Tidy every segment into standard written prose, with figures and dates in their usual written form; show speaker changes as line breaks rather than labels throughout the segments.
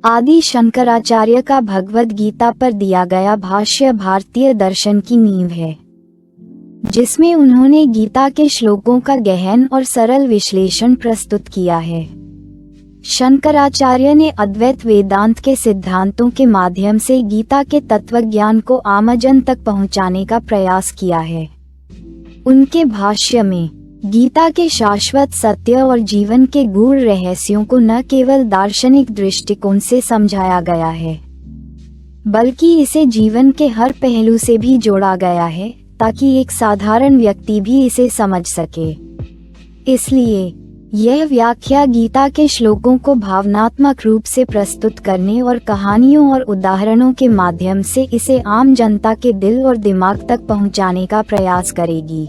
आदि शंकराचार्य का भगवद गीता पर दिया गया भाष्य भारतीय दर्शन की नींव है, जिसमें उन्होंने गीता के श्लोकों का गहन और सरल विश्लेषण प्रस्तुत किया है। शंकराचार्य ने अद्वैत वेदांत के सिद्धांतों के माध्यम से गीता के तत्वज्ञान को आमजन तक पहुंचाने का प्रयास किया है। उनके भाष्य में गीता के शाश्वत सत्य और जीवन के गूढ़ रहस्यों को न केवल दार्शनिक दृष्टिकोण से समझाया गया है, बल्कि इसे जीवन के हर पहलू से भी जोड़ा गया है, ताकि एक साधारण व्यक्ति भी इसे समझ सके। इसलिए यह व्याख्या गीता के श्लोकों को भावनात्मक रूप से प्रस्तुत करने और कहानियों और उदाहरणों के माध्यम से इसे आम जनता के दिल और दिमाग तक पहुंचाने का प्रयास करेगी।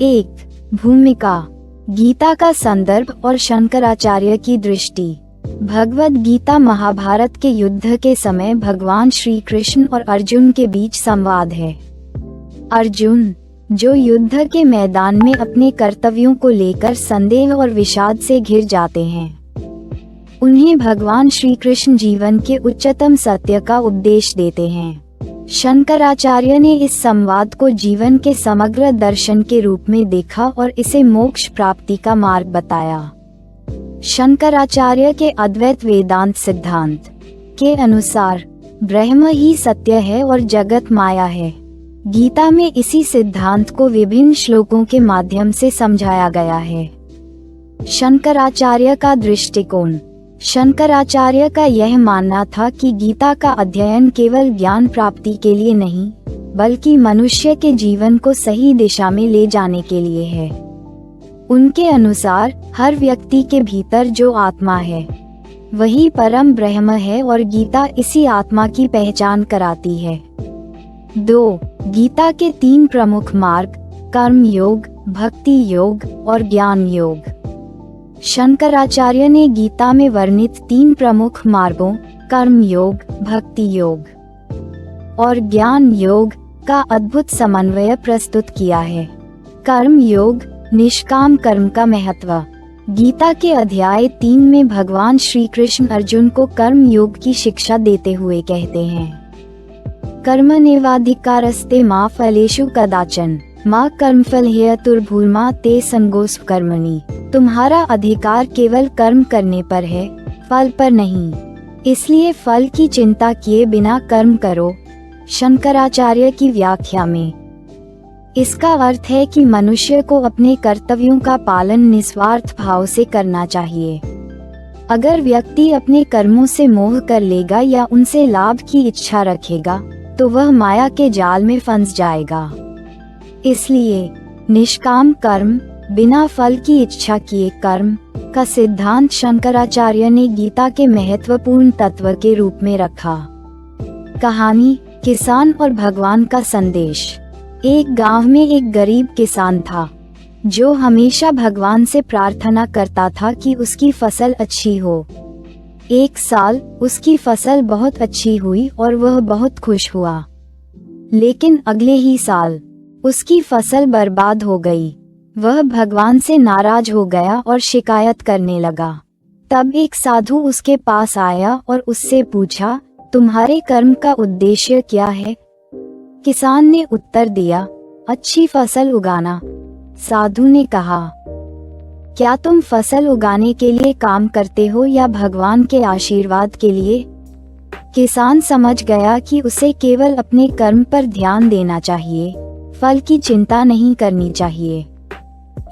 1. भूमिका, गीता का संदर्भ और शंकराचार्य की दृष्टि। भगवद गीता महाभारत के युद्ध के समय भगवान श्री कृष्ण और अर्जुन के बीच संवाद है। अर्जुन, जो युद्ध के मैदान में अपने कर्तव्यों को लेकर संदेह और विषाद से घिर जाते हैं, उन्हें भगवान श्री कृष्ण जीवन के उच्चतम सत्य का उपदेश देते हैं। शंकराचार्य ने इस संवाद को जीवन के समग्र दर्शन के रूप में देखा और इसे मोक्ष प्राप्ति का मार्ग बताया। शंकराचार्य के अद्वैत वेदांत सिद्धांत के अनुसार ब्रह्म ही सत्य है और जगत माया है। गीता में इसी सिद्धांत को विभिन्न श्लोकों के माध्यम से समझाया गया है। शंकराचार्य का दृष्टिकोण। शंकराचार्य का यह मानना था कि गीता का अध्ययन केवल ज्ञान प्राप्ति के लिए नहीं, बल्कि मनुष्य के जीवन को सही दिशा में ले जाने के लिए है। उनके अनुसार हर व्यक्ति के भीतर जो आत्मा है, वही परम ब्रह्म है और गीता इसी आत्मा की पहचान कराती है। 2. गीता के 3 प्रमुख मार्ग, कर्म योग, भक्ति योग और ज्ञान योग। शंकराचार्य ने गीता में वर्णित 3 प्रमुख मार्गों, कर्म योग, भक्ति योग और ज्ञान योग का अद्भुत समन्वय प्रस्तुत किया है। कर्म योग, निष्काम कर्म का महत्व। गीता के अध्याय 3 में भगवान श्री कृष्ण अर्जुन को कर्म योग की शिक्षा देते हुए कहते हैं, कर्मण्येवाधिकारस्ते मा फलेषु कदाचन माँ कर्मफल हेतुर्भूर्मा ते संगोस्व कर्मणि। तुम्हारा अधिकार केवल कर्म करने पर है, फल पर नहीं, इसलिए फल की चिंता किए बिना कर्म करो। शंकराचार्य की व्याख्या में इसका अर्थ है कि मनुष्य को अपने कर्तव्यों का पालन निस्वार्थ भाव से करना चाहिए। अगर व्यक्ति अपने कर्मों से मोह कर लेगा या उनसे लाभ की इच्छा रखेगा, तो वह माया के जाल में फंस जाएगा। इसलिए निष्काम कर्म, बिना फल की इच्छा किए कर्म का सिद्धांत शंकराचार्य ने गीता के महत्वपूर्ण तत्व के रूप में रखा। कहानी, किसान और भगवान का संदेश। एक गांव में एक गरीब किसान था, जो हमेशा भगवान से प्रार्थना करता था कि उसकी फसल अच्छी हो। एक साल उसकी फसल बहुत अच्छी हुई और वह बहुत खुश हुआ, लेकिन अगले ही साल उसकी फसल बर्बाद हो गई। वह भगवान से नाराज हो गया और शिकायत करने लगा। तब एक साधु उसके पास आया और उससे पूछा, तुम्हारे कर्म का उद्देश्य क्या है? किसान ने उत्तर दिया, अच्छी फसल उगाना। साधु ने कहा, क्या तुम फसल उगाने के लिए काम करते हो या भगवान के आशीर्वाद के लिए? किसान समझ गया कि उसे केवल अपने कर्म पर ध्यान देना चाहिए, फल की चिंता नहीं करनी चाहिए।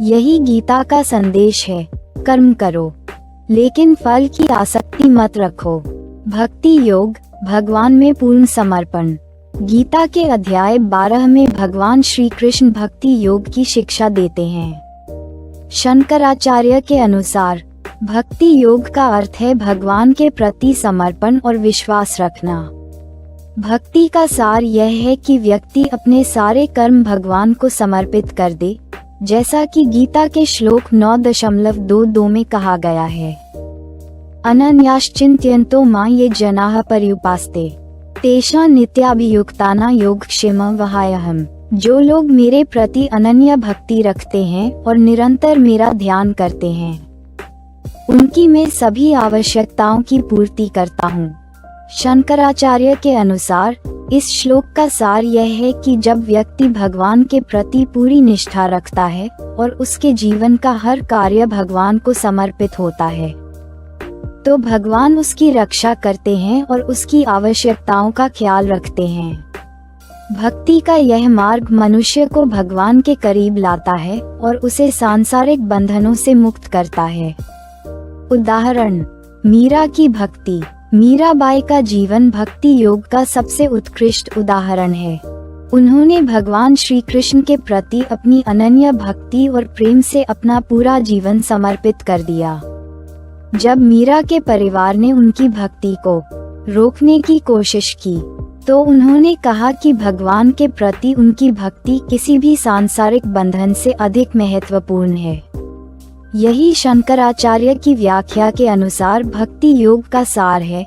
यही गीता का संदेश है, कर्म करो, लेकिन फल की आसक्ति मत रखो। भक्ति योग, भगवान में पूर्ण समर्पण। गीता के अध्याय 12 में भगवान श्री कृष्ण भक्ति योग की शिक्षा देते हैं। शंकराचार्य के अनुसार भक्ति योग का अर्थ है भगवान के प्रति समर्पण और विश्वास रखना। भक्ति का सार यह है कि व्यक्ति अपने सारे कर्म भगवान को समर्पित कर दे, जैसा कि गीता के श्लोक 9.22 में कहा गया है, अनन्याश्चिन्तयन्तो मां ये जनाः पर्युपास्ते तेषां नित्याभियुक्तानां योगक्षेमं वहाम्यहम्। जो लोग मेरे प्रति अनन्य भक्ति रखते हैं और निरंतर मेरा ध्यान करते हैं, उनकी मैं सभी आवश्यकताओं की पूर्ति करता हूँ। शंकराचार्य के अनुसार इस श्लोक का सार यह है कि जब व्यक्ति भगवान के प्रति पूरी निष्ठा रखता है और उसके जीवन का हर कार्य भगवान को समर्पित होता है, तो भगवान उसकी रक्षा करते हैं और उसकी आवश्यकताओं का ख्याल रखते हैं। भक्ति का यह मार्ग मनुष्य को भगवान के करीब लाता है और उसे सांसारिक बंधनों से मुक्त करता है। उदाहरण, मीरा की भक्ति। मीराबाई का जीवन भक्ति योग का सबसे उत्कृष्ट उदाहरण है। उन्होंने भगवान श्री कृष्ण के प्रति अपनी अनन्य भक्ति और प्रेम से अपना पूरा जीवन समर्पित कर दिया। जब मीरा के परिवार ने उनकी भक्ति को रोकने की कोशिश की, तो उन्होंने कहा कि भगवान के प्रति उनकी भक्ति किसी भी सांसारिक बंधन से अधिक महत्वपूर्ण है। यही शंकराचार्य की व्याख्या के अनुसार भक्ति योग का सार है,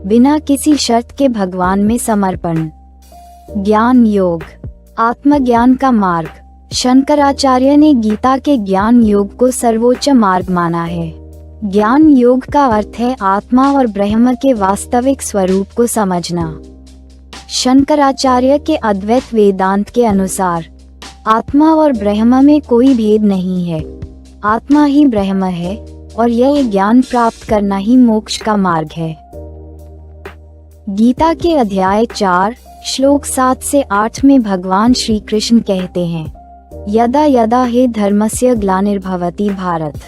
बिना किसी शर्त के भगवान में समर्पण। ज्ञान योग, आत्मज्ञान का मार्ग। शंकराचार्य ने गीता के ज्ञान योग को सर्वोच्च मार्ग माना है। ज्ञान योग का अर्थ है आत्मा और ब्रह्म के वास्तविक स्वरूप को समझना। शंकराचार्य के अद्वैत वेदांत के अनुसार आत्मा और ब्रह्म में कोई भेद नहीं है, आत्मा ही ब्रह्म है और यह ज्ञान प्राप्त करना ही मोक्ष का मार्ग है। गीता के अध्याय 4 श्लोक 7 से 8 में भगवान श्री कृष्ण कहते हैं, यदा यदा हि धर्मस्य ग्लानिर्भवति भारत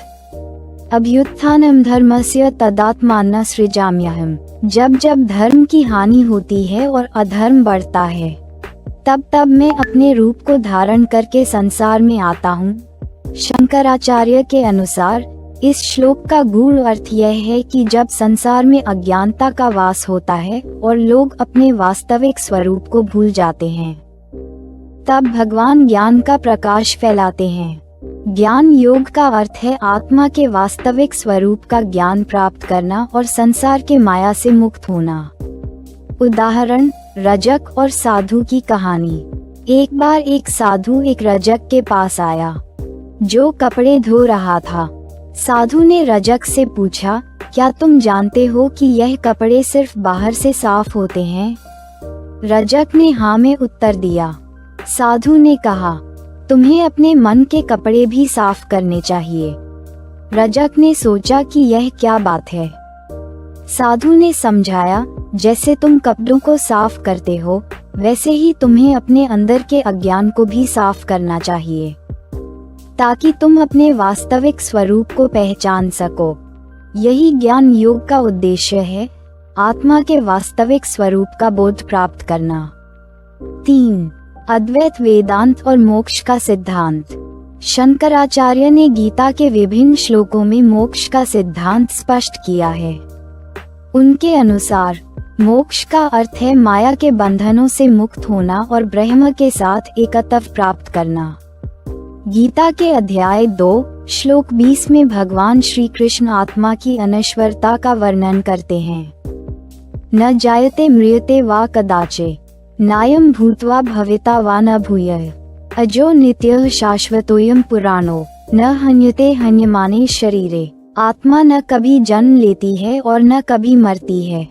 अभ्युत्थानं धर्मस्य तदात्मानं सृजाम्यहम्। जब जब धर्म की हानि होती है और अधर्म बढ़ता है, तब तब मैं अपने रूप को धारण करके संसार में आता हूँ। शंकराचार्य के अनुसार इस श्लोक का गूढ़ अर्थ यह है कि जब संसार में अज्ञानता का वास होता है और लोग अपने वास्तविक स्वरूप को भूल जाते हैं, तब भगवान ज्ञान का प्रकाश फैलाते हैं। ज्ञान योग का अर्थ है आत्मा के वास्तविक स्वरूप का ज्ञान प्राप्त करना और संसार के माया से मुक्त होना। उदाहरण, रजक और साधु की कहानी। एक बार एक साधु एक रजक के पास आया जो कपड़े धो रहा था। साधु ने रजक से पूछा, क्या तुम जानते हो कि यह कपड़े सिर्फ बाहर से साफ होते हैं? रजक ने हाँ में उत्तर दिया। साधु ने कहा, तुम्हें अपने मन के कपड़े भी साफ करने चाहिए। रजक ने सोचा कि यह क्या बात है। साधु ने समझाया, जैसे तुम कपड़ों को साफ करते हो, वैसे ही तुम्हें अपने अंदर के अज्ञान को भी साफ करना चाहिए, ताकि तुम अपने वास्तविक स्वरूप को पहचान सको। यही ज्ञान योग का उद्देश्य है, आत्मा के वास्तविक स्वरूप का बोध प्राप्त करना। 3. अद्वैत वेदांत और मोक्ष का सिद्धांत। शंकराचार्य ने गीता के विभिन्न श्लोकों में मोक्ष का सिद्धांत स्पष्ट किया है। उनके अनुसार मोक्ष का अर्थ है माया के बंधनों से मुक्त होना और ब्रह्म के साथ एकत्व प्राप्त करना। गीता के अध्याय 2 श्लोक 20 में भगवान श्री कृष्ण आत्मा की अनश्वरता का वर्णन करते हैं। न जायते म्रियते वा कदाचे नायम भूत्वा भविता वा न भूयः अजो नित्यः शाश्वतोऽयं पुराणो न हन्यते हन्यमाने शरीरे। आत्मा न कभी जन्म लेती है और न कभी मरती है,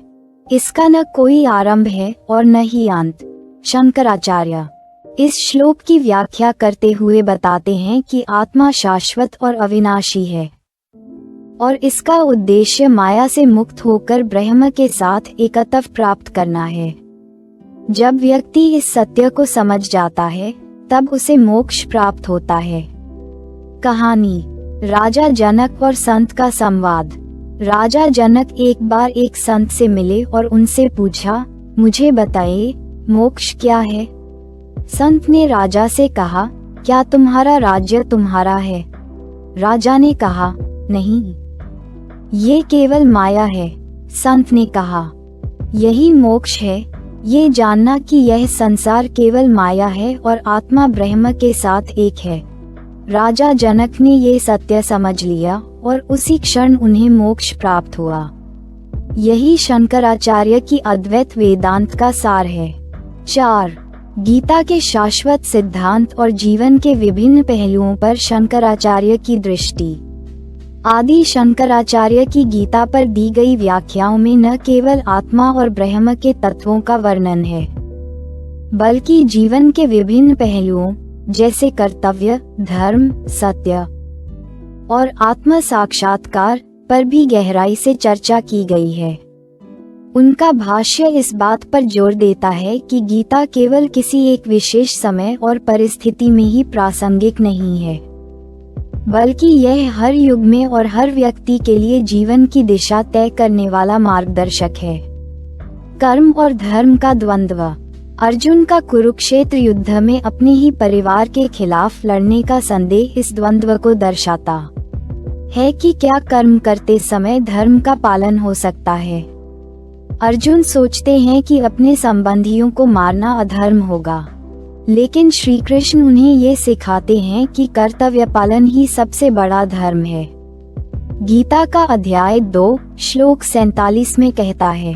इसका न कोई आरंभ है और न ही अंत। शंकराचार्य इस श्लोक की व्याख्या करते हुए बताते हैं कि आत्मा शाश्वत और अविनाशी है और इसका उद्देश्य माया से मुक्त होकर ब्रह्म के साथ एकत्व प्राप्त करना है। जब व्यक्ति इस सत्य को समझ जाता है, तब उसे मोक्ष प्राप्त होता है। कहानी, राजा जनक और संत का संवाद। राजा जनक एक बार एक संत से मिले और उनसे पूछा, मुझे बताइए मोक्ष क्या है? संत ने राजा से कहा, क्या तुम्हारा राज्य तुम्हारा है? राजा ने कहा, नहीं, ये केवल माया है। संत ने कहा, यही मोक्ष है, ये जानना कि यह संसार केवल माया है और आत्मा ब्रह्म के साथ एक है। राजा जनक ने ये सत्य समझ लिया और उसी क्षण उन्हें मोक्ष प्राप्त हुआ। यही शंकराचार्य की अद्वैत वेदांत का सार है। 4. गीता के शाश्वत सिद्धांत और जीवन के विभिन्न पहलुओं पर शंकराचार्य की दृष्टि। आदि शंकराचार्य की गीता पर दी गई व्याख्याओं में न केवल आत्मा और ब्रह्म के तत्वों का वर्णन है, बल्कि जीवन के विभिन्न पहलुओं जैसे कर्तव्य, धर्म, सत्य और आत्म साक्षात्कार पर भी गहराई से चर्चा की गई है। उनका भाष्य इस बात पर जोर देता है कि गीता केवल किसी एक विशेष समय और परिस्थिति में ही प्रासंगिक नहीं है, बल्कि यह हर युग में और हर व्यक्ति के लिए जीवन की दिशा तय करने वाला मार्गदर्शक है। कर्म और धर्म का द्वंद्व। अर्जुन का कुरुक्षेत्र युद्ध में अपने ही परिवार के खिलाफ लड़ने का संदेह इस द्वंद्व को दर्शाता है कि क्या कर्म करते समय धर्म का पालन हो सकता है। अर्जुन सोचते हैं कि अपने संबंधियों को मारना अधर्म होगा, लेकिन श्री कृष्ण उन्हें ये सिखाते हैं कि कर्तव्य पालन ही सबसे बड़ा धर्म है। गीता का अध्याय 2 श्लोक 47 में कहता है,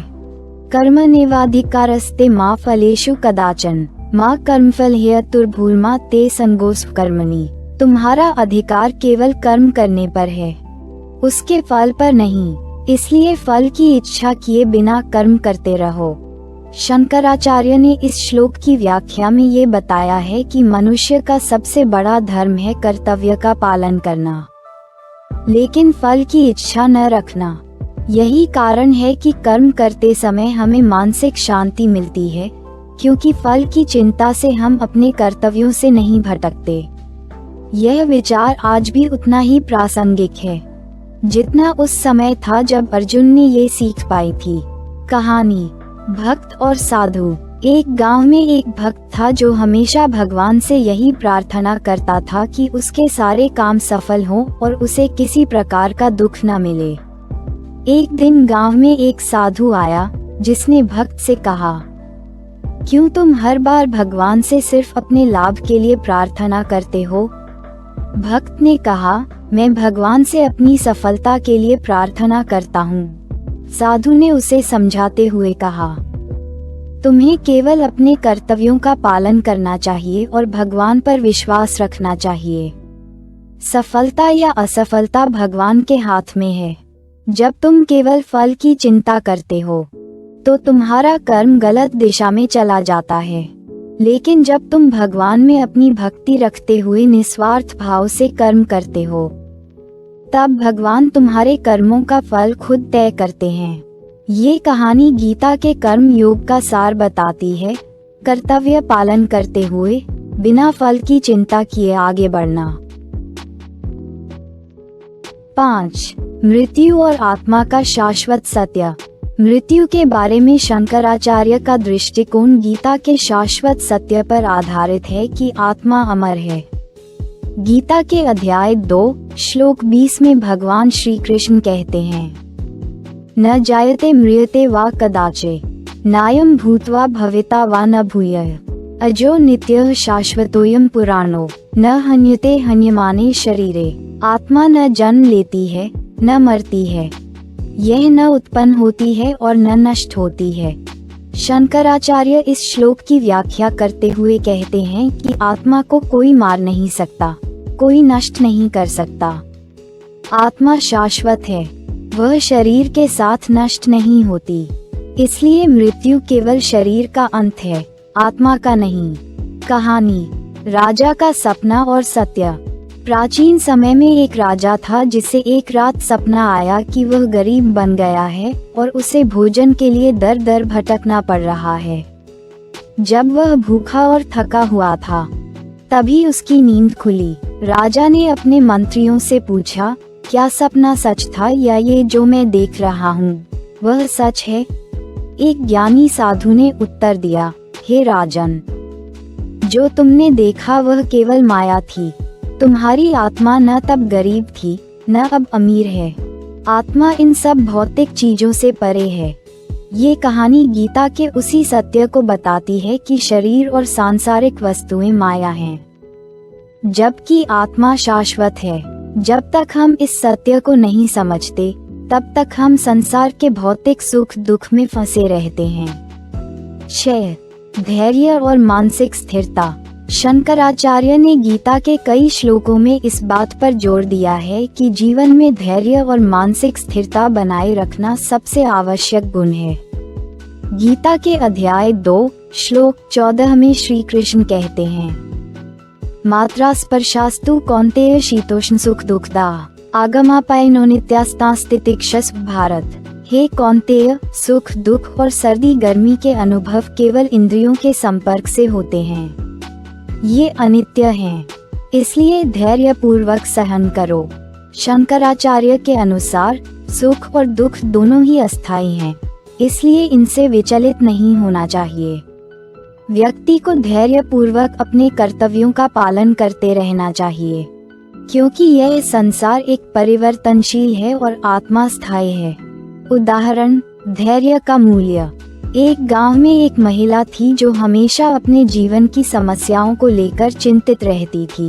कर्मण्येवाधिकारस्ते मा फलेषु कदाचन मा कर्मफल हेतुर्भूर्मा ते संगोऽस्व कर्मणि। तुम्हारा अधिकार केवल कर्म करने पर है, उसके फल पर नहीं, इसलिए फल की इच्छा किए बिना कर्म करते रहो। शंकराचार्य ने इस श्लोक की व्याख्या में ये बताया है कि मनुष्य का सबसे बड़ा धर्म है कर्तव्य का पालन करना, लेकिन फल की इच्छा न रखना। यही कारण है कि कर्म करते समय हमें मानसिक शांति मिलती है, क्योंकि फल की चिंता से हम अपने कर्तव्यों से नहीं भटकते। यह विचार आज भी उतना ही प्रासंगिक है जितना उस समय था जब अर्जुन ने ये सीख पाई थी। कहानी भक्त और साधु। एक गांव में एक भक्त था जो हमेशा भगवान से यही प्रार्थना करता था कि उसके सारे काम सफल हों और उसे किसी प्रकार का दुख न मिले। एक दिन गांव में एक साधु आया जिसने भक्त से कहा, क्यों तुम हर बार भगवान से सिर्फ अपने लाभ के लिए प्रार्थना करते हो? भक्त ने कहा, मैं भगवान से अपनी सफलता के लिए प्रार्थना करता हूँ। साधु ने उसे समझाते हुए कहा, तुम्हें केवल अपने कर्तव्यों का पालन करना चाहिए और भगवान पर विश्वास रखना चाहिए। सफलता या असफलता भगवान के हाथ में है। जब तुम केवल फल की चिंता करते हो तो तुम्हारा कर्म गलत दिशा में चला जाता है, लेकिन जब तुम भगवान में अपनी भक्ति रखते हुए निस्वार्थ भाव से कर्म करते हो, तब भगवान तुम्हारे कर्मों का फल खुद तय करते हैं। ये कहानी गीता के कर्म योग का सार बताती है। कर्तव्य पालन करते हुए बिना फल की चिंता किए आगे बढ़ना। 5. मृत्यु और आत्मा का शाश्वत सत्य। मृत्यु के बारे में शंकराचार्य का दृष्टिकोण गीता के शाश्वत सत्य पर आधारित है कि आत्मा अमर है। गीता के अध्याय 2 श्लोक 20 में भगवान श्री कृष्ण कहते हैं, न जायते म्रियते वा कदाचे नायम भूत्वा भविता वा न भूयः अजो नित्यः शाश्वतोऽयं पुराणो न हन्यते हन्यमाने शरीरे। आत्मा न जन्म लेती है न मरती है, यह न उत्पन्न होती है और न नष्ट होती है। शंकराचार्य इस श्लोक की व्याख्या करते हुए कहते हैं कि आत्मा को कोई मार नहीं सकता, कोई नष्ट नहीं कर सकता। आत्मा शाश्वत है, वह शरीर के साथ नष्ट नहीं होती, इसलिए मृत्यु केवल शरीर का अंत है, आत्मा का नहीं। कहानी राजा का सपना और सत्य। प्राचीन समय में एक राजा था जिसे एक रात सपना आया कि वह गरीब बन गया है और उसे भोजन के लिए दर दर भटकना पड़ रहा है। जब वह भूखा और थका हुआ था, तभी उसकी नींद खुली। राजा ने अपने मंत्रियों से पूछा, क्या सपना सच था या ये जो मैं देख रहा हूँ वह सच है? एक ज्ञानी साधु ने उत्तर दिया, हे राजन, जो तुमने देखा वह केवल माया थी। तुम्हारी आत्मा न तब गरीब थी न अब अमीर है। आत्मा इन सब भौतिक चीजों से परे है। ये कहानी गीता के उसी सत्य को बताती है कि शरीर और सांसारिक वस्तुएं माया हैं, जबकि आत्मा शाश्वत है। जब तक हम इस सत्य को नहीं समझते, तब तक हम संसार के भौतिक सुख दुख में फंसे रहते हैं। 6. धैर्य और मानसिक स्थिरता। शंकराचार्य ने गीता के कई श्लोकों में इस बात पर जोर दिया है कि जीवन में धैर्य और मानसिक स्थिरता बनाए रखना सबसे आवश्यक गुण है। गीता के अध्याय 2 श्लोक 14 में श्री कृष्ण कहते हैं, मात्रा स्पर्शास्तु कौन्तेय शीतोष्ण सुख दुखदा आगमापायनो नित्यास्तास्तितिक्षस्व भारत। हे कौन्तेय, सुख दुख और सर्दी गर्मी के अनुभव केवल इंद्रियों के संपर्क से होते हैं। ये अनित्य हैं, इसलिए धैर्य पूर्वक सहन करो। शंकराचार्य के अनुसार सुख और दुख दोनों ही अस्थायी हैं, इसलिए इनसे विचलित नहीं होना चाहिए। व्यक्ति को धैर्य पूर्वक अपने कर्तव्यों का पालन करते रहना चाहिए, क्योंकि यह संसार एक परिवर्तनशील है और आत्मा स्थायी है। उदाहरण, धैर्य का मूल्य। एक गांव में एक महिला थी जो हमेशा अपने जीवन की समस्याओं को लेकर चिंतित रहती थी।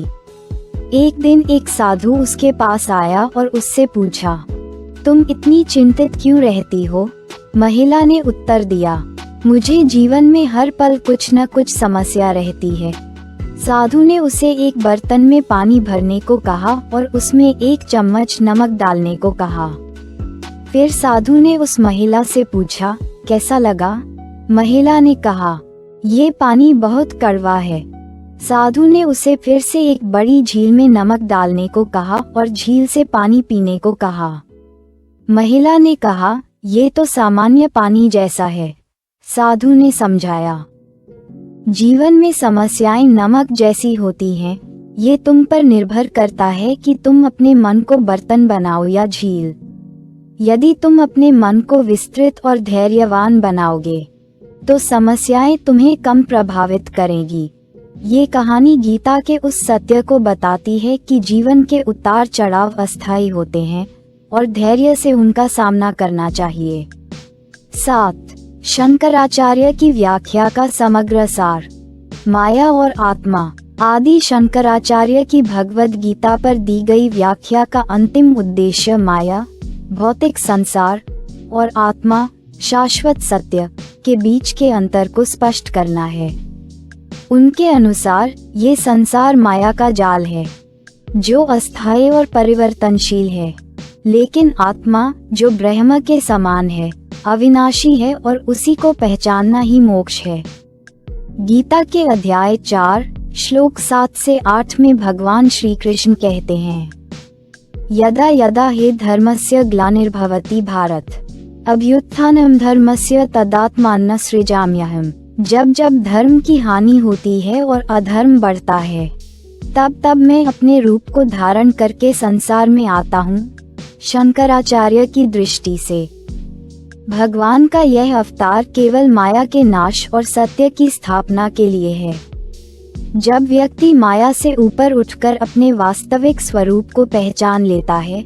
एक दिन एक साधु उसके पास आया और उससे पूछा, तुम इतनी चिंतित क्यों रहती हो? महिला ने उत्तर दिया, मुझे जीवन में हर पल कुछ न कुछ समस्या रहती है। साधु ने उसे एक बर्तन में पानी भरने को कहा और उसमें 1 चम्मच नमक डालने को कहा। फिर साधु ने उस महिला से पूछा, कैसा लगा? महिला ने कहा, ये पानी बहुत कड़वा है। साधु ने उसे फिर से एक बड़ी झील में नमक डालने को कहा और झील से पानी पीने को कहा। महिला ने कहा, ये तो सामान्य पानी जैसा है। साधु ने समझाया, जीवन में समस्याएं नमक जैसी होती हैं, ये तुम पर निर्भर करता है कि तुम अपने मन को बर्तन बनाओ या झील। यदि तुम अपने मन को विस्तृत और धैर्यवान बनाओगे, तो समस्याएं तुम्हें कम प्रभावित करेंगी। ये कहानी गीता के उस सत्य को बताती है कि जीवन के उतार चढ़ाव अस्थायी होते हैं और धैर्य से उनका सामना करना चाहिए। 7. शंकराचार्य की व्याख्या का समग्र सार। माया और आत्मा। आदि शंकराचार्य की भगवद गीता पर दी गई व्याख्या का अंतिम उद्देश्य माया, भौतिक संसार, और आत्मा, शाश्वत सत्य, के बीच के अंतर को स्पष्ट करना है। उनके अनुसार ये संसार माया का जाल है, जो अस्थायी और परिवर्तनशील है, लेकिन आत्मा, जो ब्रह्म के समान है, अविनाशी है और उसी को पहचानना ही मोक्ष है। गीता के अध्याय 4 श्लोक 7 से 8 में भगवान श्री कृष्ण कहते हैं, यदा यदा हि धर्मस्य ग्लानिर्भवति भारत, अभ्युत्थानं धर्मस्य तदात्मानं सृजाम्यहम्। जब जब धर्म की हानि होती है और अधर्म बढ़ता है, तब तब मैं अपने रूप को धारण करके संसार में आता हूँ। शंकराचार्य की दृष्टि से भगवान का यह अवतार केवल माया के नाश और सत्य की स्थापना के लिए है। जब व्यक्ति माया से ऊपर उठकर अपने वास्तविक स्वरूप को पहचान लेता है,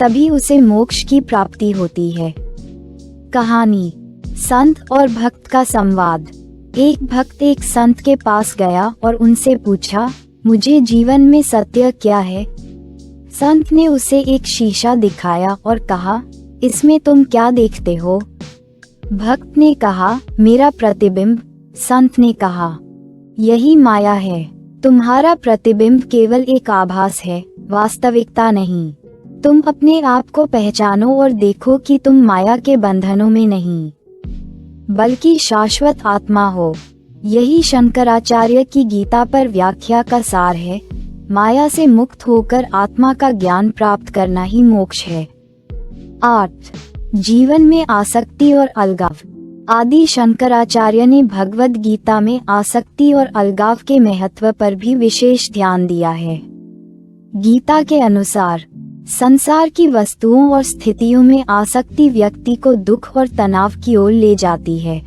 तभी उसे मोक्ष की प्राप्ति होती है। कहानी, संत और भक्त का संवाद। एक भक्त एक संत के पास गया और उनसे पूछा, मुझे जीवन में सत्य क्या है? संत ने उसे एक शीशा दिखाया और कहा, इसमें तुम क्या देखते हो? भक्त ने कहा, मेरा प्रतिबिंब। संत ने कहा, यही माया है। तुम्हारा प्रतिबिंब केवल एक आभास है, वास्तविकता नहीं। तुम अपने आप को पहचानो और देखो कि तुम माया के बंधनों में नहीं, बल्कि शाश्वत आत्मा हो। यही शंकराचार्य की गीता पर व्याख्या का सार है। माया से मुक्त होकर आत्मा का ज्ञान प्राप्त करना ही मोक्ष है। 8. जीवन में आसक्ति और अलगाव। आदि शंकराचार्य ने भगवद गीता में आसक्ति और अलगाव के महत्व पर भी विशेष ध्यान दिया है। गीता के अनुसार संसार की वस्तुओं और स्थितियों में आसक्ति व्यक्ति को दुख और तनाव की ओर ले जाती है।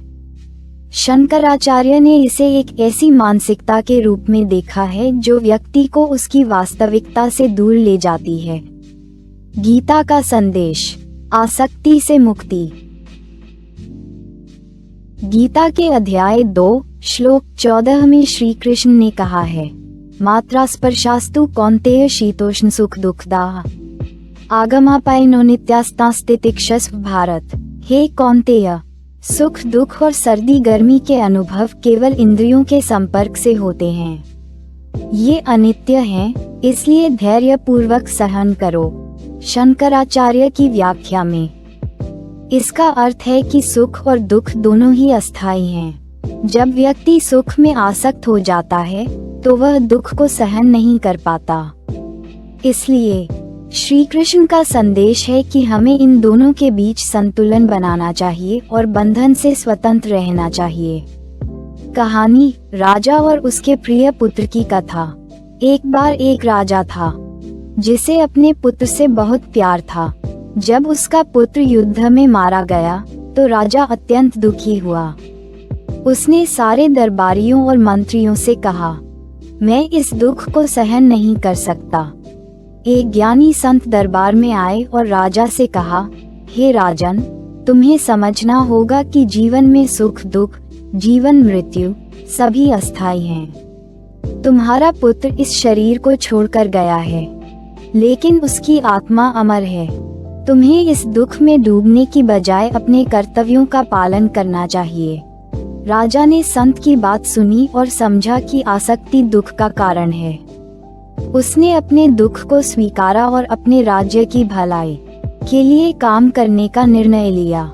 शंकराचार्य ने इसे एक ऐसी मानसिकता के रूप में देखा है जो व्यक्ति को उसकी वास्तविकता से दूर ले जाती है। गीता का संदेश, आसक्ति से मुक्ति। गीता के अध्याय 2 श्लोक 14 में श्री कृष्ण ने कहा है, मात्रा स्पर्शास्तु कौन्तेय शीतोष्ण सुख दुखदा आगमापायनो नित्यास्तास्तितिक्षस्व भारत। हे कौन्तेय, सुख दुख और सर्दी गर्मी के अनुभव केवल इंद्रियों के संपर्क से होते हैं, ये अनित्य हैं, इसलिए धैर्य पूर्वक सहन करो। शंकराचार्य की व्याख्या में इसका अर्थ है कि सुख और दुख दोनों ही अस्थायी हैं। जब व्यक्ति सुख में आसक्त हो जाता है तो वह दुख को सहन नहीं कर पाता। इसलिए श्री कृष्ण का संदेश है कि हमें इन दोनों के बीच संतुलन बनाना चाहिए और बंधन से स्वतंत्र रहना चाहिए। कहानी राजा और उसके प्रिय पुत्र की कथा। एक बार एक राजा था जिसे अपने पुत्र से बहुत प्यार था। जब उसका पुत्र युद्ध में मारा गया तो राजा अत्यंत दुखी हुआ। उसने सारे दरबारियों और मंत्रियों से कहा, मैं इस दुख को सहन नहीं कर सकता। एक ज्ञानी संत दरबार में आए और राजा से कहा, हे राजन, तुम्हें समझना होगा कि जीवन में सुख दुख, जीवन मृत्यु सभी अस्थायी हैं। तुम्हारा पुत्र इस शरीर को छोड़कर गया है, लेकिन उसकी आत्मा अमर है। तुम्हें इस दुख में डूबने की बजाय अपने कर्तव्यों का पालन करना चाहिए। राजा ने संत की बात सुनी और समझा कि आसक्ति दुख का कारण है। उसने अपने दुख को स्वीकारा और अपने राज्य की भलाई के लिए काम करने का निर्णय लिया।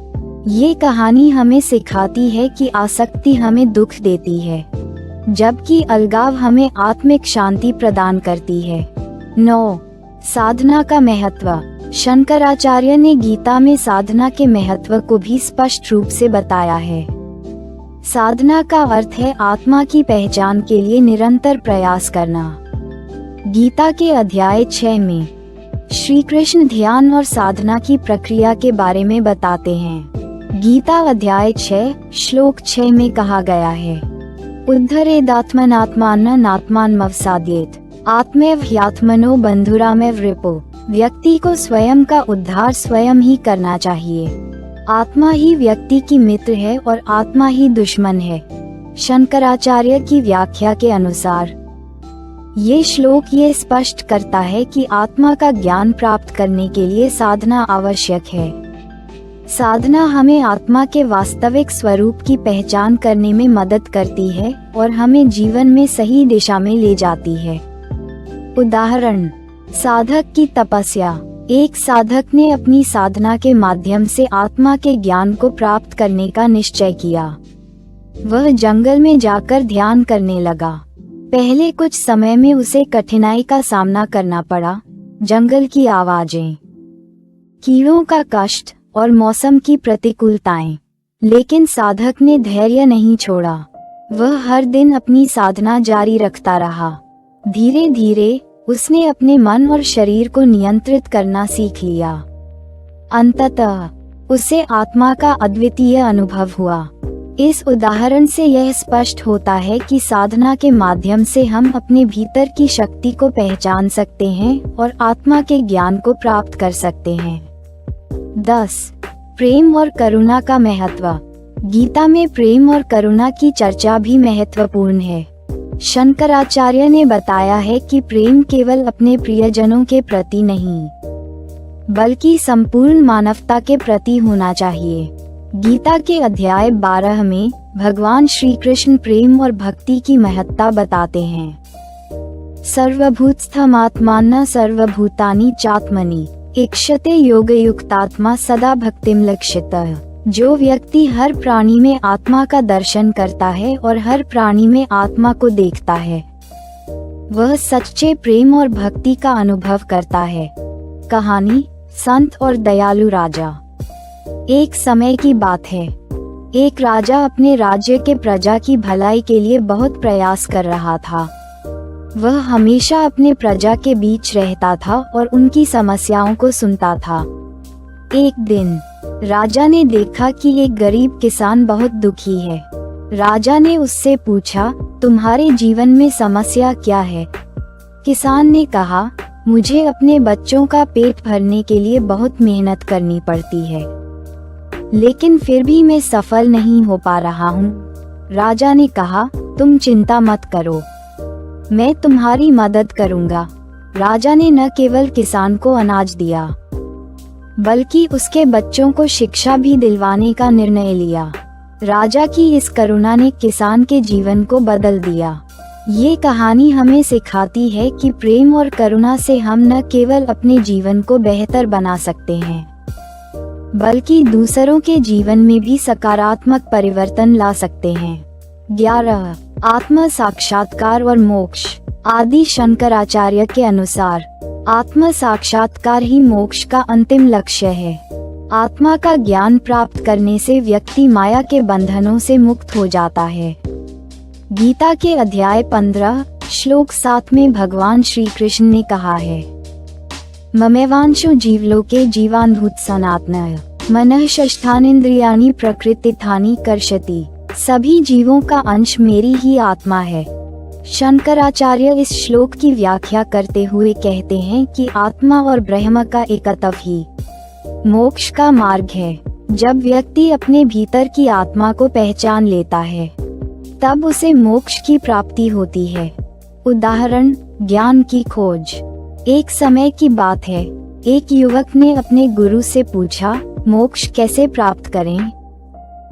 ये कहानी हमें सिखाती है कि आसक्ति हमें दुख देती है, जबकि अलगाव हमें आत्मिक शांति प्रदान करती है। 9. साधना का महत्व। शंकराचार्य ने गीता में साधना के महत्व को भी स्पष्ट रूप से बताया है। साधना का अर्थ है आत्मा की पहचान के लिए निरंतर प्रयास करना। गीता के अध्याय 6 में श्री कृष्ण ध्यान और साधना की प्रक्रिया के बारे में बताते हैं। गीता अध्याय 6 श्लोक 6 में कहा गया है, उद्धरेदात्मनात्माननात्मानमवसाद्येत आत्मैव ह्यात्मनो बंधुरामेव रिपो। व्यक्ति को स्वयं का उद्धार स्वयं ही करना चाहिए। आत्मा ही व्यक्ति की मित्र है और आत्मा ही दुश्मन है। शंकराचार्य की व्याख्या के अनुसार ये श्लोक ये स्पष्ट करता है कि आत्मा का ज्ञान प्राप्त करने के लिए साधना आवश्यक है। साधना हमें आत्मा के वास्तविक स्वरूप की पहचान करने में मदद करती है और हमें जीवन में सही दिशा में ले जाती है। उदाहरण, साधक की तपस्या। एक साधक ने अपनी साधना के माध्यम से आत्मा के ज्ञान को प्राप्त करने का निश्चय किया। वह जंगल में जाकर ध्यान करने लगा। पहले कुछ समय में उसे कठिनाई का सामना करना पड़ा, जंगल की आवाजें, कीड़ों का कष्ट और मौसम की प्रतिकूलताएं। लेकिन साधक ने धैर्य नहीं छोड़ा। वह हर दिन अपनी साधना जारी रखता रहा। धीरे धीरे उसने अपने मन और शरीर को नियंत्रित करना सीख लिया। अंततः उसे आत्मा का अद्वितीय अनुभव हुआ। इस उदाहरण से यह स्पष्ट होता है कि साधना के माध्यम से हम अपने भीतर की शक्ति को पहचान सकते हैं और आत्मा के ज्ञान को प्राप्त कर सकते हैं। 10. प्रेम और करुणा का महत्व। गीता में प्रेम और करुणा की चर्चा भी महत्वपूर्ण है। शंकराचार्य ने बताया है कि प्रेम केवल अपने प्रियजनों के प्रति नहीं, बल्कि संपूर्ण मानवता के प्रति होना चाहिए। गीता के अध्याय 12 में भगवान श्री कृष्ण प्रेम और भक्ति की महत्ता बताते हैं। सर्वभूतस्थमात्मानः सर्वभूतानि चात्मनि इक्षते योगयुक्तात्मा सदा भक्तिम लक्षितः। जो व्यक्ति हर प्राणी में आत्मा का दर्शन करता है और हर प्राणी में आत्मा को देखता है, वह सच्चे प्रेम और भक्ति का अनुभव करता है। कहानी संत और दयालु राजा। एक समय की बात है, एक राजा अपने राज्य के प्रजा की भलाई के लिए बहुत प्रयास कर रहा था। वह हमेशा अपने प्रजा के बीच रहता था और उनकी समस्याओं को सुनता था। एक दिन राजा ने देखा कि एक गरीब किसान बहुत दुखी है। राजा ने उससे पूछा, तुम्हारे जीवन में समस्या क्या है? किसान ने कहा, मुझे अपने बच्चों का पेट भरने के लिए बहुत मेहनत करनी पड़ती है, लेकिन फिर भी मैं सफल नहीं हो पा रहा हूँ। राजा ने कहा, तुम चिंता मत करो, मैं तुम्हारी मदद करूँगा। राजा ने न केवल किसान को अनाज दिया, बल्कि उसके बच्चों को शिक्षा भी दिलवाने का निर्णय लिया। राजा की इस करुणा ने किसान के जीवन को बदल दिया। ये कहानी हमें सिखाती है कि प्रेम और करुणा से हम न केवल अपने जीवन को बेहतर बना सकते हैं, बल्कि दूसरों के जीवन में भी सकारात्मक परिवर्तन ला सकते हैं। 11. आत्म साक्षात्कार और मोक्ष। आदि शंकराचार्य के अनुसार आत्म साक्षात्कार ही मोक्ष का अंतिम लक्ष्य है। आत्मा का ज्ञान प्राप्त करने से व्यक्ति माया के बंधनों से मुक्त हो जाता है। गीता के अध्याय 15 श्लोक 7 में भगवान श्री कृष्ण ने कहा है, ममेवांशो जीवलोके जीवान्भूत सनातनः मनः षष्ठानीन्द्रियाणि प्रकृतिस्थानि कर्षति। सभी जीवों का अंश मेरी ही आत्मा है। शंकराचार्य इस श्लोक की व्याख्या करते हुए कहते हैं कि आत्मा और ब्रह्म का एकत्व ही मोक्ष का मार्ग है। जब व्यक्ति अपने भीतर की आत्मा को पहचान लेता है, तब उसे मोक्ष की प्राप्ति होती है। उदाहरण, ज्ञान की खोज। एक समय की बात है, एक युवक ने अपने गुरु से पूछा, मोक्ष कैसे प्राप्त करें?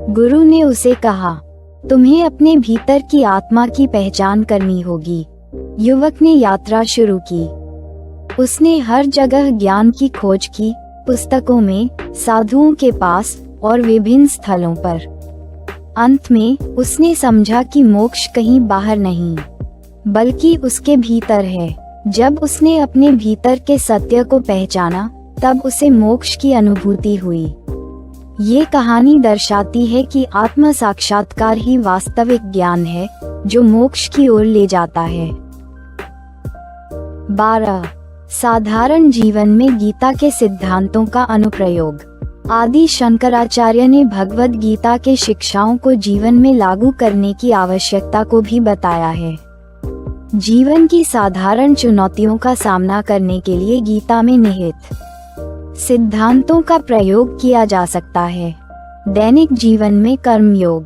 गुरु ने उसे कहा, तुम्हें अपने भीतर की आत्मा की पहचान करनी होगी। युवक ने यात्रा शुरू की। उसने हर जगह ज्ञान की खोज की, पुस्तकों में, साधुओं के पास और विभिन्न स्थलों पर। अंत में उसने समझा कि मोक्ष कहीं बाहर नहीं, बल्कि उसके भीतर है। जब उसने अपने भीतर के सत्य को पहचाना, तब उसे मोक्ष की अनुभूति हुई। ये कहानी दर्शाती है कि आत्म साक्षात्कार ही वास्तविक ज्ञान है, जो मोक्ष की ओर ले जाता है। 12. साधारण जीवन में गीता के सिद्धांतों का अनुप्रयोग। आदि शंकराचार्य ने भगवद गीता के शिक्षाओं को जीवन में लागू करने की आवश्यकता को भी बताया है। जीवन की साधारण चुनौतियों का सामना करने के लिए गीता में निहित सिद्धांतों का प्रयोग किया जा सकता है। दैनिक जीवन में कर्मयोग।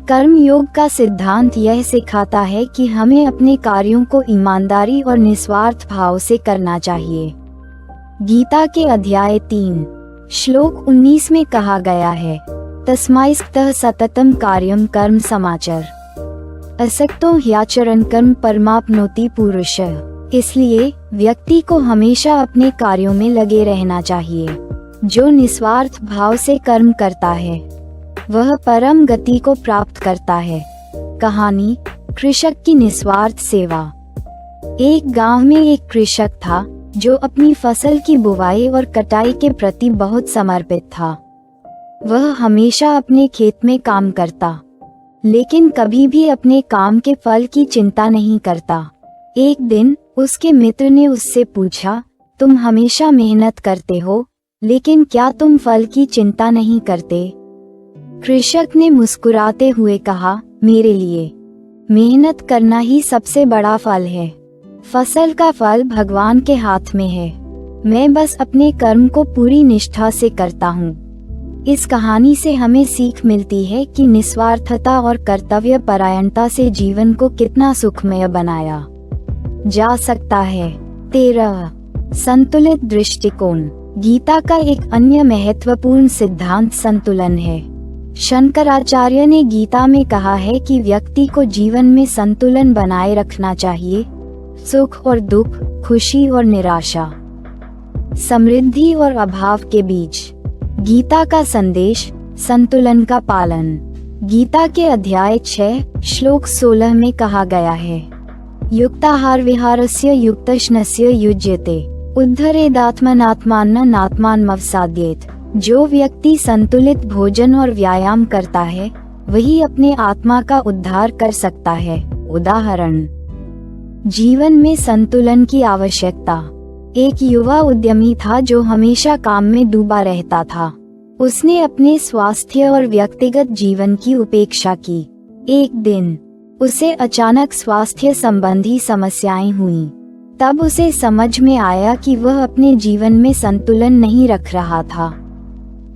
कर्मयोग का सिद्धांत यह सिखाता है कि हमें अपने कार्यों को ईमानदारी और निस्वार्थ भाव से करना चाहिए। गीता के अध्याय 3 श्लोक 19 में कहा गया है, तस्माइस्तः सततम कार्यम कर्म समाचर असक्तो ह्याचरण कर्म परमाप्नोति पुरुषः। इसलिए व्यक्ति को हमेशा अपने कार्यों में लगे रहना चाहिए। जो निस्वार्थ भाव से कर्म करता है, वह परम गति को प्राप्त करता है। कहानी, कृषक की निस्वार्थ सेवा। एक गांव में एक कृषक था जो अपनी फसल की बुवाई और कटाई के प्रति बहुत समर्पित था। वह हमेशा अपने खेत में काम करता, लेकिन कभी भी अपने काम के फल की चिंता नहीं करता। एक दिन उसके मित्र ने उससे पूछा, तुम हमेशा मेहनत करते हो, लेकिन क्या तुम फल की चिंता नहीं करते? कृषक ने मुस्कुराते हुए कहा, मेरे लिए मेहनत करना ही सबसे बड़ा फल है। फसल का फल भगवान के हाथ में है। मैं बस अपने कर्म को पूरी निष्ठा से करता हूँ। इस कहानी से हमें सीख मिलती है कि निस्वार्थता और कर्तव्य परायणता से जीवन को कितना सुखमय बनाया जा सकता है। 13. संतुलित दृष्टिकोण। गीता का एक अन्य महत्वपूर्ण सिद्धांत संतुलन है। शंकराचार्य ने गीता में कहा है कि व्यक्ति को जीवन में संतुलन बनाए रखना चाहिए। सुख और दुख, खुशी और निराशा, समृद्धि और अभाव के बीच। गीता का संदेश, संतुलन का पालन। गीता के अध्याय 6 श्लोक 16 में कहा गया है, युक्ताहार विहारस्य युक्तश्नस्य युज्यते उद्धरेदात्मनात्मान्नात्मानमवसाद्येत। जो व्यक्ति संतुलित भोजन और व्यायाम करता है, वही अपने आत्मा का उद्धार कर सकता है। उदाहरण, जीवन में संतुलन की आवश्यकता। एक युवा उद्यमी था जो हमेशा काम में डूबा रहता था। उसने अपने स्वास्थ्य और व्यक्तिगत जीवन की उपेक्षा की। एक दिन उसे अचानक स्वास्थ्य संबंधी समस्याएं हुईं। तब उसे समझ में आया कि वह अपने जीवन में संतुलन नहीं रख रहा था।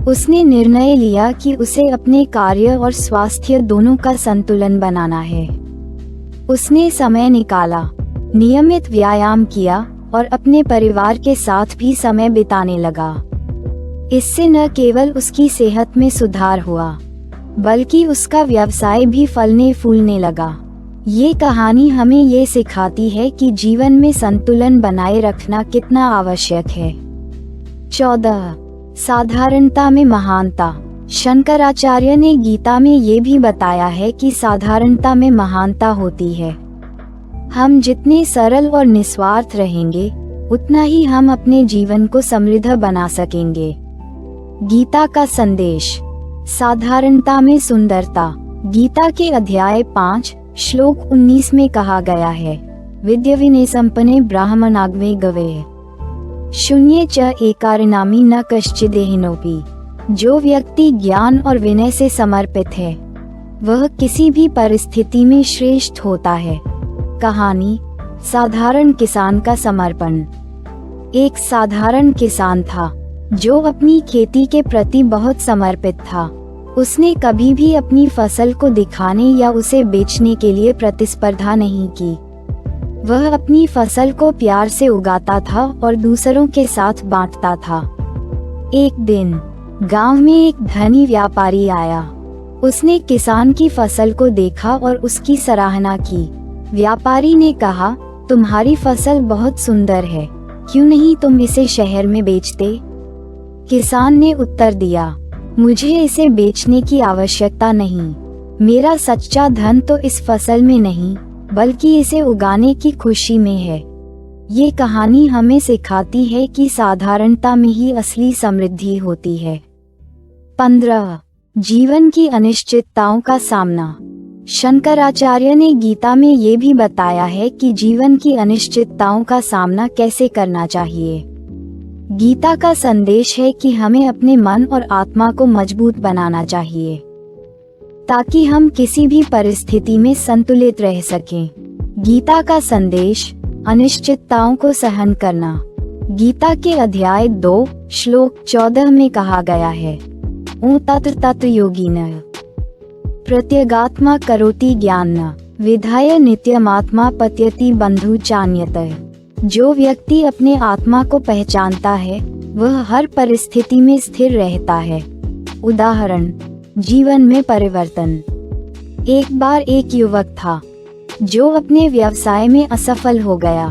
उसने निर्णय लिया कि उसे अपने कार्य और स्वास्थ्य दोनों का संतुलन बनाना है। उसने समय निकाला, नियमित व्यायाम किया और अपने परिवार के साथ भी समय बिताने लगा। इससे न केवल उसकी सेहत में सुधार हुआ, बल्कि उसका व्यवसाय भी फलने फूलने लगा। ये कहानी हमें ये सिखाती है कि जीवन में संतुलन बनाए रखना कितना आवश्यक है। 14. साधारणता में महानता। शंकराचार्य ने गीता में ये भी बताया है कि साधारणता में महानता होती है। हम जितने सरल और निस्वार्थ रहेंगे, उतना ही हम अपने जीवन को समृद्ध बना सकेंगे। गीता का संदेश। साधारणता में सुंदरता। गीता के अध्याय 5 श्लोक 19 में कहा गया है, विद्या विनय संपन्ने ब्राह्मणाग्वे गवे शून्य च एकारणामि न कश्चिदेहिनोपि। जो व्यक्ति ज्ञान और विनय से समर्पित है, वह किसी भी परिस्थिति में श्रेष्ठ होता है। कहानी, साधारण किसान का समर्पण। एक साधारण किसान था जो अपनी खेती के प्रति बहुत समर्पित था। उसने कभी भी अपनी फसल को दिखाने या उसे बेचने के लिए प्रतिस्पर्धा नहीं की। वह अपनी फसल को प्यार से उगाता था और दूसरों के साथ बांटता था। एक दिन गांव में एक धनी व्यापारी आया। उसने किसान की फसल को देखा और उसकी सराहना की। व्यापारी ने कहा, तुम्हारी फसल बहुत सुंदर है, क्यों नहीं तुम इसे शहर में बेचते? किसान ने उत्तर दिया, मुझे इसे बेचने की आवश्यकता नहीं। मेरा सच्चा धन तो इस फसल में नहीं, बल्कि इसे उगाने की खुशी में है। ये कहानी हमें सिखाती है कि साधारणता में ही असली समृद्धि होती है। 15. जीवन की अनिश्चितताओं का सामना। शंकराचार्य ने गीता में ये भी बताया है कि जीवन की अनिश्चितताओं का सामना कैसे करना चाहिए। गीता का संदेश है कि हमें अपने मन और आत्मा को मजबूत बनाना चाहिए, ताकि हम किसी भी परिस्थिति में संतुलित रह सकें। गीता का संदेश, अनिश्चितताओं को सहन करना। गीता के अध्याय 2 श्लोक 14 में कहा गया है, ऊ तत्र तत्र योगिनः प्रत्यगात्मा करोति ज्ञान विधाय नित्यमात्मा पत्यति बंधु चान्यतः। जो व्यक्ति अपने आत्मा को पहचानता है, वह हर परिस्थिति में स्थिर रहता है। उदाहरण, जीवन में परिवर्तन। एक बार एक युवक था जो अपने व्यवसाय में असफल हो गया।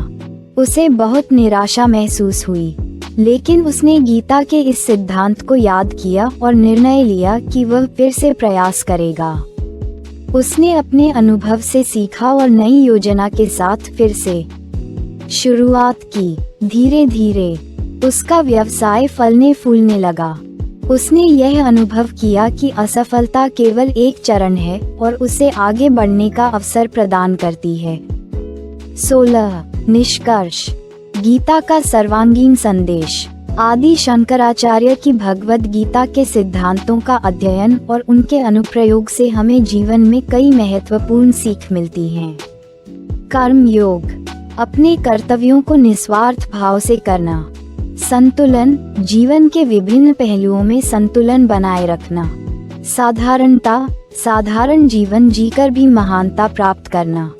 उसे बहुत निराशा महसूस हुई, लेकिन उसने गीता के इस सिद्धांत को याद किया और निर्णय लिया कि वह फिर से प्रयास करेगा। उसने अपने अनुभव से सीखा और नई योजना के साथ फिर से शुरुआत की। धीरे धीरे उसका व्यवसाय फलने फूलने लगा। उसने यह अनुभव किया कि असफलता केवल एक चरण है और उसे आगे बढ़ने का अवसर प्रदान करती है। 16. निष्कर्ष। गीता का सर्वांगीण संदेश। आदि शंकराचार्य की भगवद गीता के सिद्धांतों का अध्ययन और उनके अनुप्रयोग से हमें जीवन में कई महत्वपूर्ण सीख मिलती हैं। कर्म योग। अपने कर्तव्यों को निस्वार्थ भाव से करना। संतुलन। जीवन के विभिन्न पहलुओं में संतुलन बनाए रखना। साधारणता। साधारण जीवन जीकर भी महानता प्राप्त करना।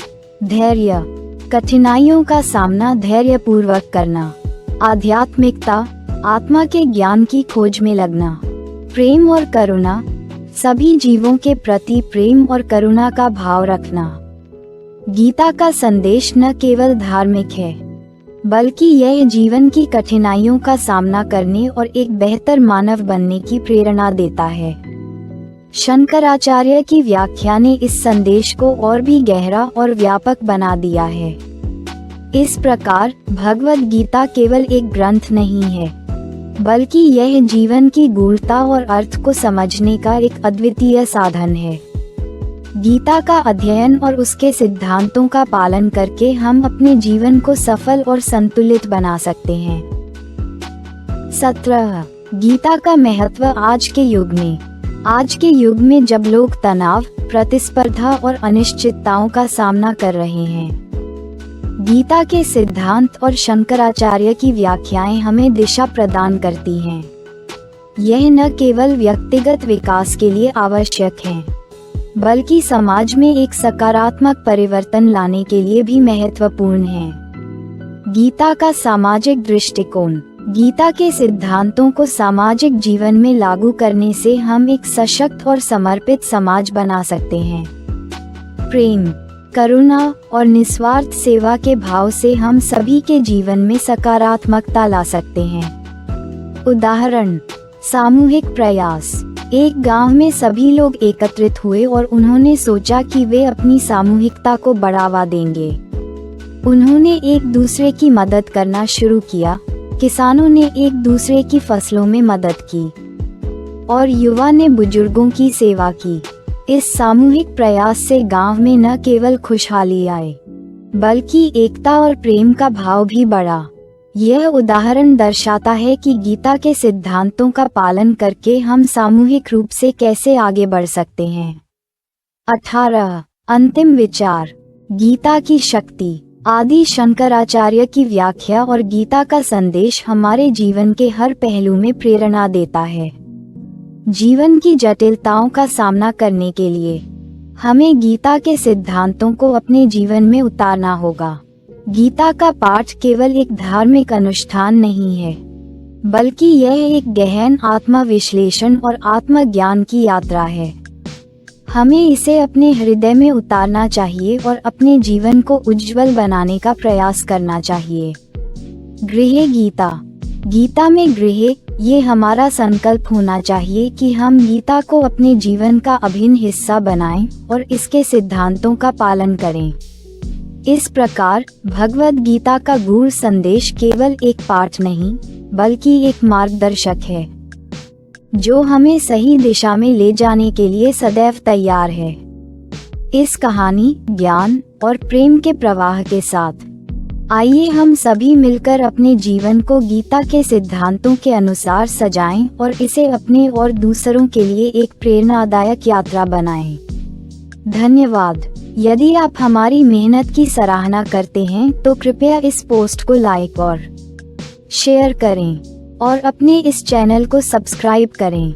धैर्य। कठिनाइयों का सामना धैर्यपूर्वक करना। आध्यात्मिकता। आत्मा के ज्ञान की खोज में लगना। प्रेम और करुणा। सभी जीवों के प्रति प्रेम और करुणा का भाव रखना। गीता का संदेश न केवल धार्मिक है, बल्कि यह जीवन की कठिनाइयों का सामना करने और एक बेहतर मानव बनने की प्रेरणा देता है। शंकराचार्य की व्याख्या ने इस संदेश को और भी गहरा और व्यापक बना दिया है। इस प्रकार भगवद गीता केवल एक ग्रंथ नहीं है, बल्कि यह जीवन की गूढ़ता और अर्थ को समझने का एक अद्वितीय साधन है। गीता का अध्ययन और उसके सिद्धांतों का पालन करके हम अपने जीवन को सफल और संतुलित बना सकते हैं। 17. गीता का महत्व आज के युग में। आज के युग में जब लोग तनाव, प्रतिस्पर्धा और अनिश्चितताओं का सामना कर रहे हैं, गीता के सिद्धांत और शंकराचार्य की व्याख्याएं हमें दिशा प्रदान करती हैं। यह न केवल व्यक्तिगत विकास के लिए आवश्यक है, बल्कि समाज में एक सकारात्मक परिवर्तन लाने के लिए भी महत्वपूर्ण है। गीता का सामाजिक दृष्टिकोण। गीता के सिद्धांतों को सामाजिक जीवन में लागू करने से हम एक सशक्त और समर्पित समाज बना सकते हैं। प्रेम। करुणा और निस्वार्थ सेवा के भाव से हम सभी के जीवन में सकारात्मकता ला सकते हैं। उदाहरण, सामूहिक प्रयास। एक गांव में सभी लोग एकत्रित हुए और उन्होंने सोचा कि वे अपनी सामूहिकता को बढ़ावा देंगे। उन्होंने एक दूसरे की मदद करना शुरू किया। किसानों ने एक दूसरे की फसलों में मदद की और युवा ने बुजुर्गों की सेवा की। इस सामूहिक प्रयास से गांव में न केवल खुशहाली आए, बल्कि एकता और प्रेम का भाव भी बढ़ा। यह उदाहरण दर्शाता है कि गीता के सिद्धांतों का पालन करके हम सामूहिक रूप से कैसे आगे बढ़ सकते हैं। 18 अंतिम विचार। गीता की शक्ति। आदि शंकराचार्य की व्याख्या और गीता का संदेश हमारे जीवन के हर पहलू में प्रेरणा देता है। जीवन की जटिलताओं का सामना करने के लिए हमें गीता के सिद्धांतों को अपने जीवन में उतारना होगा। गीता का पाठ केवल एक धार्मिक अनुष्ठान नहीं है, बल्कि यह एक गहन आत्मविश्लेषण और आत्मज्ञान की यात्रा है। हमें इसे अपने हृदय में उतारना चाहिए और अपने जीवन को उज्जवल बनाने का प्रयास करना चाहिए। गृह गीता। गीता में गृह, ये हमारा संकल्प होना चाहिए कि हम गीता को अपने जीवन का अभिन्न हिस्सा बनाएं और इसके सिद्धांतों का पालन करें। इस प्रकार भगवद गीता का गूढ़ संदेश केवल एक पाठ नहीं, बल्कि एक मार्गदर्शक है जो हमें सही दिशा में ले जाने के लिए सदैव तैयार है। इस कहानी, ज्ञान और प्रेम के प्रवाह के साथ आइए हम सभी मिलकर अपने जीवन को गीता के सिद्धांतों के अनुसार सजाएं और इसे अपने और दूसरों के लिए एक प्रेरणादायक यात्रा बनाएं। धन्यवाद। यदि आप हमारी मेहनत की सराहना करते हैं तो कृपया इस पोस्ट को लाइक और शेयर करें और अपने इस चैनल को सब्सक्राइब करें।